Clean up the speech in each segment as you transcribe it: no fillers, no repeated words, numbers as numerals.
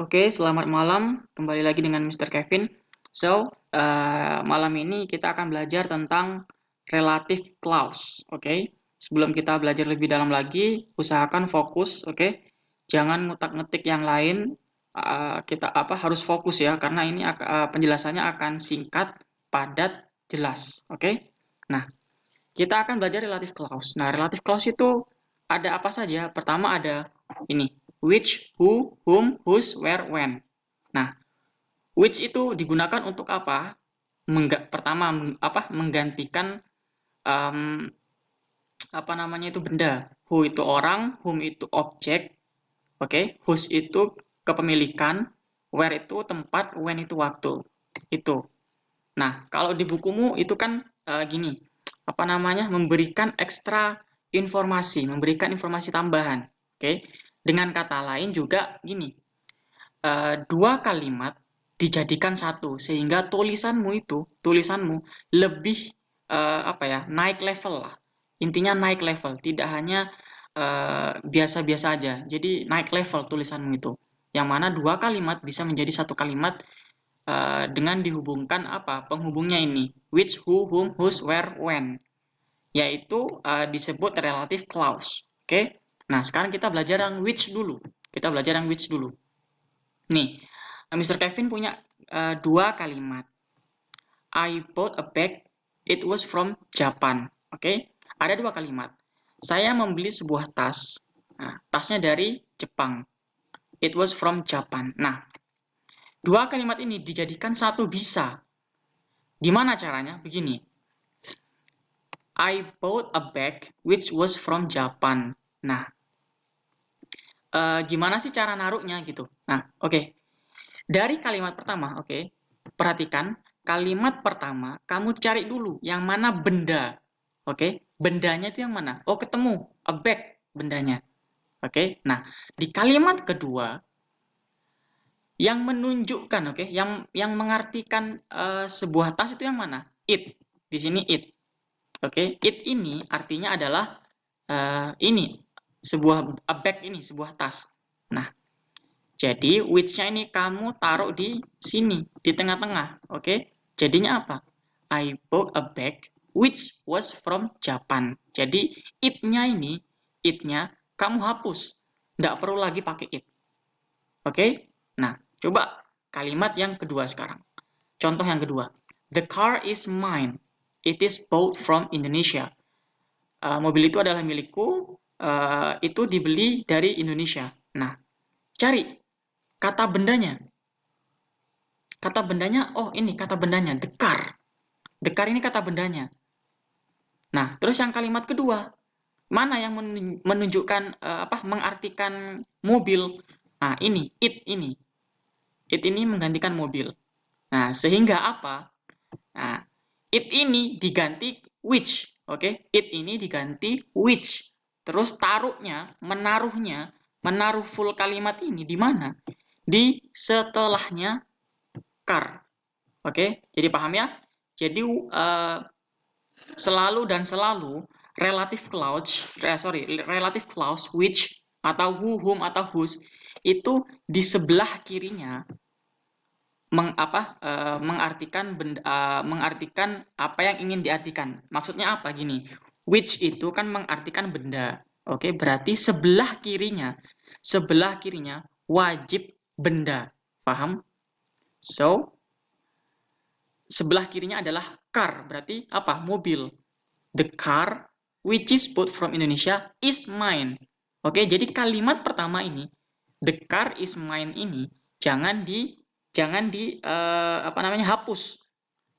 Oke, selamat malam. Kembali lagi dengan Mr. Kevin. Malam ini kita akan belajar tentang relative clause. Oke, sebelum kita belajar lebih dalam lagi, usahakan fokus. Oke, jangan ngutak-ngetik yang lain. Kita harus fokus ya, karena ini penjelasannya akan singkat, padat, jelas. Oke, nah kita akan belajar relative clause. Nah, relative clause itu ada apa saja? Pertama ada ini, which, who, whom, whose, where, when. Nah, which itu digunakan untuk apa? Pertama, menggantikan um, apa namanya itu benda. Who itu orang, whom itu objek, oke? Whose itu kepemilikan, where itu tempat, when itu waktu. Itu. Nah, kalau di bukumu itu kan gini, apa namanya, memberikan ekstra informasi, memberikan informasi tambahan. Oke, dengan kata lain juga gini, dua kalimat dijadikan satu sehingga tulisanmu lebih naik level lah. Intinya naik level, tidak hanya biasa-biasa aja. Jadi naik level tulisanmu itu. Yang mana dua kalimat bisa menjadi satu kalimat dengan dihubungkan penghubungnya ini, which, who, whom, whose, where, when, yaitu disebut relative clause. Oke, nah sekarang kita belajar yang which dulu. Nih, Mr. Kevin punya dua kalimat. I bought a bag, it was from Japan. Oke, ada dua kalimat. Saya membeli sebuah tas. Nah, tasnya dari Jepang. It was from Japan. Nah, dua kalimat ini dijadikan satu bisa. Gimana caranya? Begini. I bought a bag which was from Japan. Nah, gimana sih cara naruhnya gitu? Nah, oke. Dari kalimat pertama, oke. Perhatikan, kalimat pertama kamu cari dulu yang mana benda. Oke, bendanya itu yang mana? Oh, ketemu, a bag bendanya. Oke. Nah, di kalimat kedua yang menunjukkan, oke, yang mengartikan sebuah tas itu yang mana? It. Di sini it. Oke, it ini artinya adalah ini sebuah bag ini, sebuah tas. Nah, jadi which-nya ini kamu taruh di sini, di tengah-tengah. Oke, jadinya apa? I bought a bag which was from Japan. Jadi it-nya kamu hapus. Nggak perlu lagi pakai it. Oke, nah coba kalimat yang kedua sekarang. Contoh yang kedua. The car is mine. It is bought from Indonesia. Mobil itu adalah milikku. Itu dibeli dari Indonesia. Nah, cari kata bendanya. Kata bendanya, oh ini kata bendanya, the car. The car ini kata bendanya. Nah, terus yang kalimat kedua, mana yang menunjukkan mengartikan mobil? Nah, ini it ini. It ini menggantikan mobil. Nah, sehingga apa? Nah, it ini diganti which. Oke, it ini diganti which. Terus menaruh full kalimat ini di mana? Di setelahnya car. Oke, jadi paham ya? Jadi selalu relative clause which atau who, whom atau whose itu di sebelah kirinya mengartikan apa yang ingin diartikan. Maksudnya apa gini? Which itu kan mengartikan benda. Oke, berarti sebelah kirinya wajib benda. Paham? So, sebelah kirinya adalah car, berarti apa? Mobil. The car which is bought from Indonesia is mine. Oke, jadi kalimat pertama ini, the car is mine ini jangan hapus.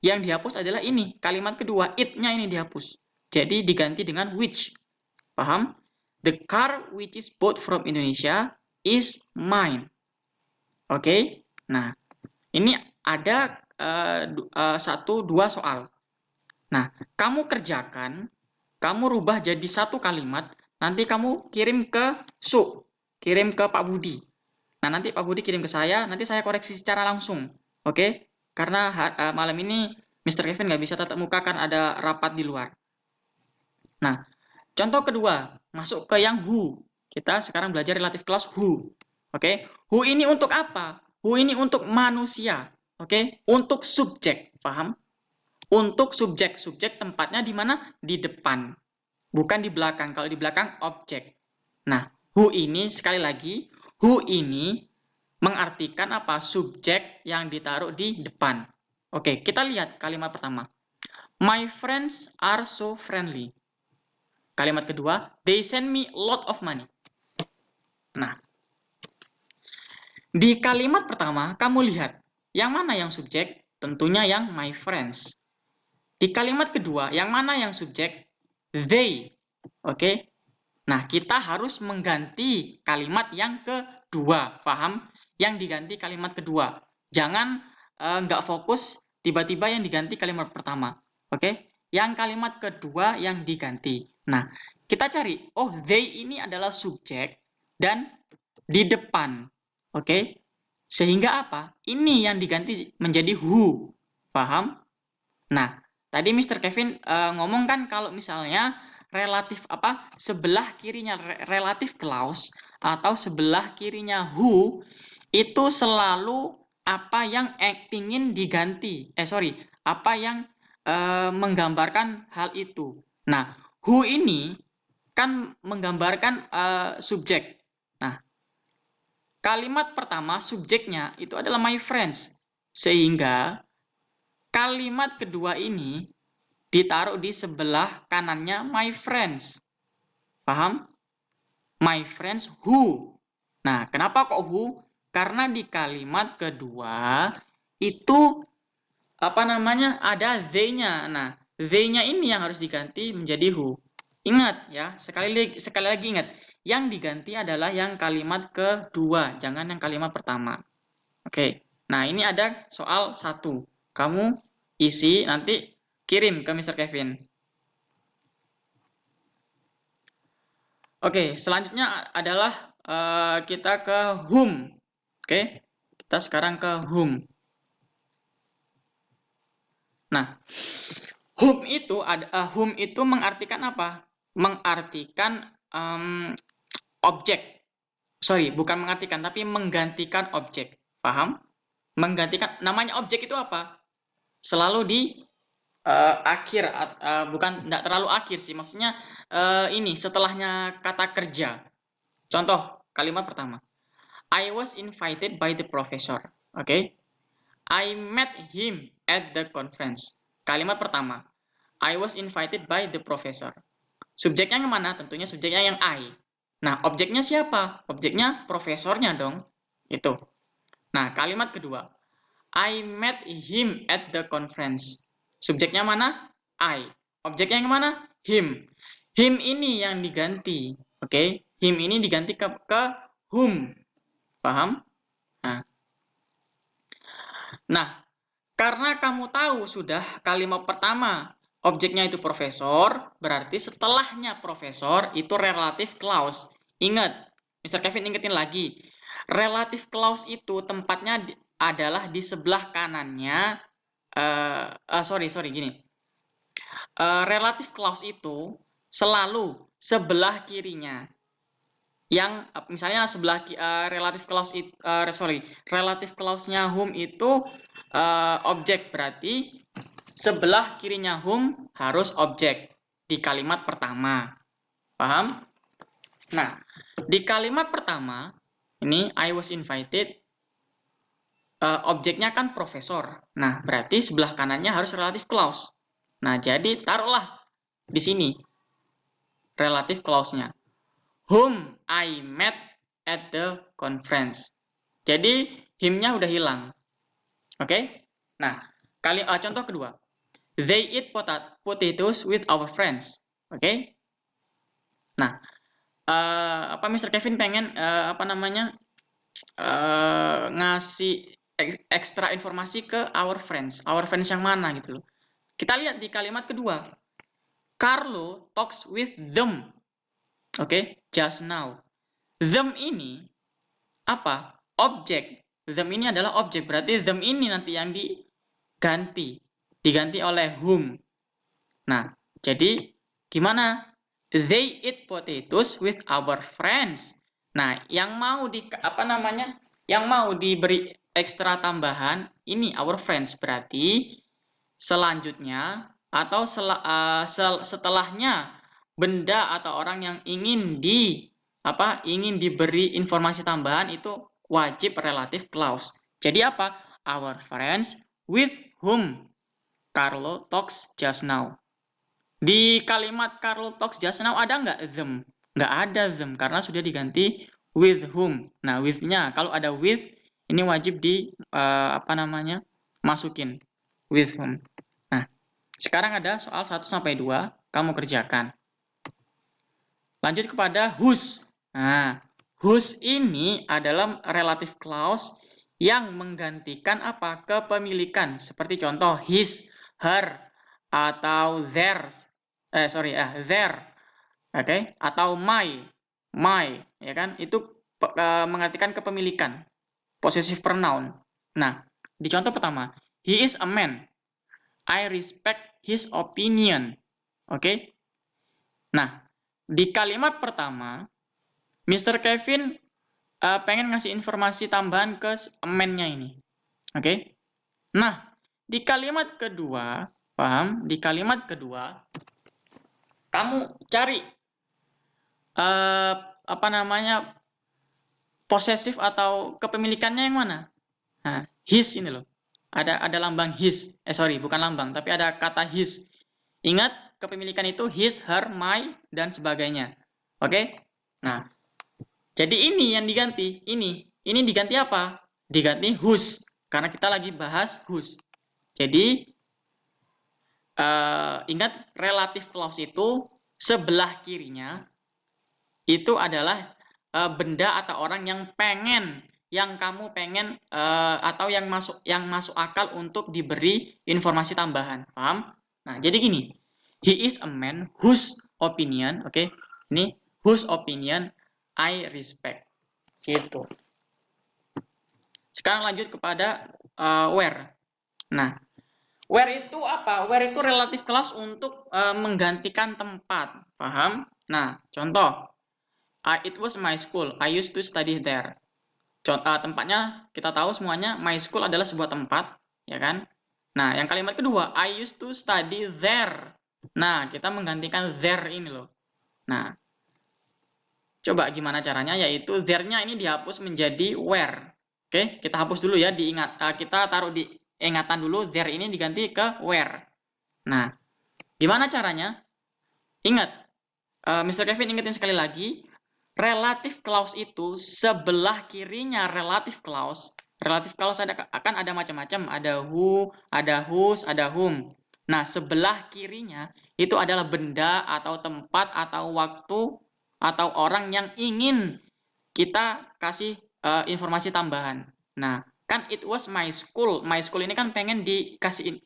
Yang dihapus adalah ini, kalimat kedua, it-nya ini dihapus. Jadi diganti dengan which. Paham? The car which is bought from Indonesia is mine. Oke? Nah, ini ada dua soal. Nah, kamu kerjakan, kamu rubah jadi satu kalimat, nanti kamu kirim ke kirim ke Pak Budi. Nah, nanti Pak Budi kirim ke saya, nanti saya koreksi secara langsung. Oke? Karena malam ini Mr. Kevin nggak bisa tatap muka kan ada rapat di luar. Nah, contoh kedua, masuk ke yang who. Kita sekarang belajar relative clause who. Oke, who ini untuk apa? Who ini untuk manusia. Oke, untuk subjek, paham? Untuk subjek, subjek tempatnya di mana? Di depan, bukan di belakang. Kalau di belakang objek. Nah, who ini sekali lagi, who ini mengartikan apa? Subjek yang ditaruh di depan. Oke, kita lihat kalimat pertama. My friends are so friendly. Kalimat kedua, they send me a lot of money. Nah, di kalimat pertama, kamu lihat, yang mana yang subjek? Tentunya yang my friends. Di kalimat kedua, yang mana yang subjek? They. Oke? Nah, kita harus mengganti kalimat yang kedua. Paham? Yang diganti kalimat kedua. Jangan nggak fokus, tiba-tiba yang diganti kalimat pertama. Oke? Yang kalimat kedua yang diganti. Nah, kita cari. Oh, they ini adalah subjek dan di depan. Oke? Sehingga apa? Ini yang diganti menjadi who. Paham? Nah, tadi Mr. Kevin ngomong kan kalau misalnya relatif apa? Sebelah kirinya relatif clause atau sebelah kirinya who itu selalu apa yang ingin diganti. Apa yang menggambarkan hal itu. Nah, who ini kan menggambarkan subjek. Nah, kalimat pertama subjeknya itu adalah my friends. Sehingga kalimat kedua ini ditaruh di sebelah kanannya my friends. Paham? My friends who. Nah, kenapa kok who? Karena di kalimat kedua itu apa namanya? Ada they-nya. Nah, they-nya ini yang harus diganti menjadi who. Ingat ya, sekali lagi ingat. Yang diganti adalah yang kalimat kedua, jangan yang kalimat pertama. Oke. Nah, ini ada soal 1. Kamu isi nanti kirim ke Mr. Kevin. Oke, selanjutnya adalah kita ke whom. Oke, kita sekarang ke whom. Nah, whom itu mengartikan apa? Mengartikan objek. Sorry, bukan mengartikan, tapi menggantikan objek. Paham? Menggantikan, namanya objek itu apa? Selalu di akhir, bukan tidak terlalu akhir sih, maksudnya ini setelahnya kata kerja. Contoh kalimat pertama, I was invited by the professor. Oke, I met him at the conference. Kalimat pertama, I was invited by the professor. Subjeknya yang mana? Tentunya subjeknya yang I. Nah, objeknya siapa? Objeknya profesornya dong. Itu. Nah, kalimat kedua, I met him at the conference. Subjeknya mana? I. Objeknya yang mana? Him. Him ini yang diganti. Oke? Him ini diganti ke whom. Paham? Nah, karena kamu tahu sudah kalimat pertama objeknya itu profesor, berarti setelahnya profesor itu relative clause. Ingat, Mr. Kevin ingetin lagi. Relative clause itu tempatnya adalah di sebelah kanannya. Gini. Relative clause itu selalu sebelah kirinya. Yang misalnya sebelah relative clause-nya whom itu objek, berarti sebelah kirinya whom harus objek di kalimat pertama. Paham? Nah, di kalimat pertama ini I was invited, objeknya kan profesor. Nah, berarti sebelah kanannya harus relative clause. Nah, jadi taruhlah di sini relative clause-nya. Whom I met at the conference. Jadi, him-nya udah hilang. Oke? Nah, contoh kedua. They eat potatoes with our friends. Oke? Nah, Mr. Kevin pengen ngasih ekstra informasi ke our friends. Our friends yang mana gitu loh. Kita lihat di kalimat kedua. Carlo talks with them. Oke, just now. Them ini apa? Objek. Them ini adalah objek. Berarti them ini nanti yang diganti. Diganti oleh whom. Nah, jadi gimana? They eat potatoes with our friends. Nah, yang mau yang mau diberi ekstra tambahan ini our friends, berarti selanjutnya atau setelahnya benda atau orang yang ingin diberi informasi tambahan itu wajib relative clause. Jadi apa? Our friends with whom Carlo talks just now. Di kalimat Carlo talks just now ada nggak them? Nggak ada them karena sudah diganti with whom. Nah, with-nya kalau ada with ini wajib masukin with whom. Nah, sekarang ada soal 1 sampai 2, kamu kerjakan. Lanjut kepada whose. Nah, whose ini adalah relative clause yang menggantikan apa? Kepemilikan. Seperti contoh his, her, atau theirs. Their. Oke, atau my, ya kan? Itu mengartikan kepemilikan. Possessive pronoun. Nah, di contoh pertama, he is a man. I respect his opinion. Oke? Nah, di kalimat pertama, Mr. Kevin pengen ngasih informasi tambahan ke man-nya ini. Oke? Nah, di kalimat kedua, paham? Di kalimat kedua, kamu cari posesif atau kepemilikannya yang mana? Nah, his ini loh. Ada lambang his. Bukan lambang, tapi ada kata his. Ingat, kepemilikan itu his, her, my, dan sebagainya. Oke? Nah, jadi ini yang diganti. Ini diganti apa? Diganti whose. Karena kita lagi bahas whose. Jadi, ingat relative clause itu sebelah kirinya itu adalah benda atau orang yang kamu pengen atau yang masuk akal untuk diberi informasi tambahan. Paham? Nah, jadi gini. He is a man whose opinion, oke? Ini whose opinion I respect. Gitu. Sekarang lanjut kepada where. Nah, where itu apa? Where itu relative clause untuk menggantikan tempat. Paham? Nah, contoh. It was my school. I used to study there. Tempatnya kita tahu semuanya. My school adalah sebuah tempat, ya kan? Nah, yang kalimat kedua, I used to study there. Nah, kita menggantikan there ini loh. Nah, coba gimana caranya? Yaitu there-nya ini dihapus menjadi where. Oke, kita hapus dulu ya. Kita taruh di ingatan dulu. There ini diganti ke where. Nah, gimana caranya? Ingat, Mr. Kevin ingetin sekali lagi. Relative clause itu sebelah kirinya relative clause akan ada macam-macam, ada who, ada whose, ada whom. Nah, sebelah kirinya itu adalah benda atau tempat atau waktu atau orang yang ingin kita kasih informasi tambahan. Nah, kan it was my school. My school ini kan pengen dikasih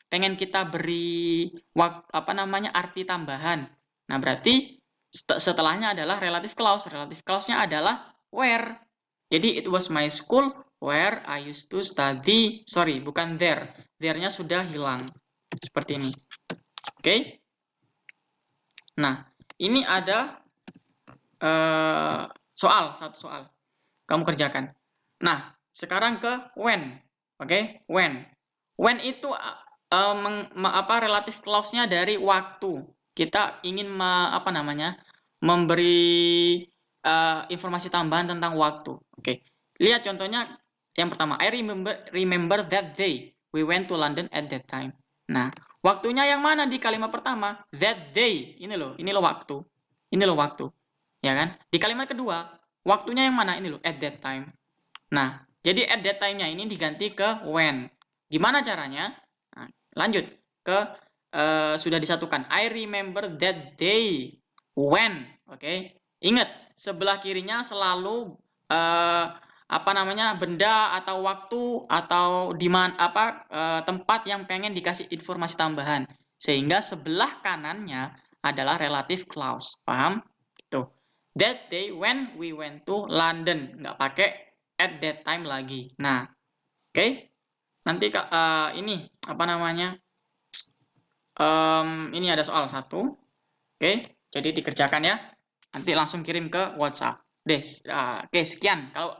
pengen kita beri arti tambahan. Nah, berarti setelahnya adalah relative clause. Relative clause-nya adalah where. Jadi it was my school where I used to study. Sorry, bukan there. There-nya sudah hilang. Seperti ini. Oke? Nah, ini ada satu soal. Kamu kerjakan. Nah, sekarang ke when. Oke? When. When itu relative clause-nya dari waktu. Kita ingin memberi informasi tambahan tentang waktu. Oke. Lihat contohnya yang pertama. I remember that day we went to London at that time. Nah, waktunya yang mana di kalimat pertama? That day. Ini loh waktu. Ini loh waktu. Ya kan? Di kalimat kedua, waktunya yang mana? Ini loh, at that time. Nah, jadi at that time-nya ini diganti ke when. Gimana caranya? Nah, lanjut ke sudah disatukan. I remember that day when. Oke. Ingat, sebelah kirinya selalu benda atau waktu atau tempat yang pengen dikasih informasi tambahan. Sehingga sebelah kanannya adalah relative clause. Paham? Gitu. That day when we went to London. Nggak pakai at that time lagi. Nah, oke. Nanti ini ini ada soal 1. Oke, jadi dikerjakan ya. Nanti langsung kirim ke WhatsApp. Oke, sekian. Kalau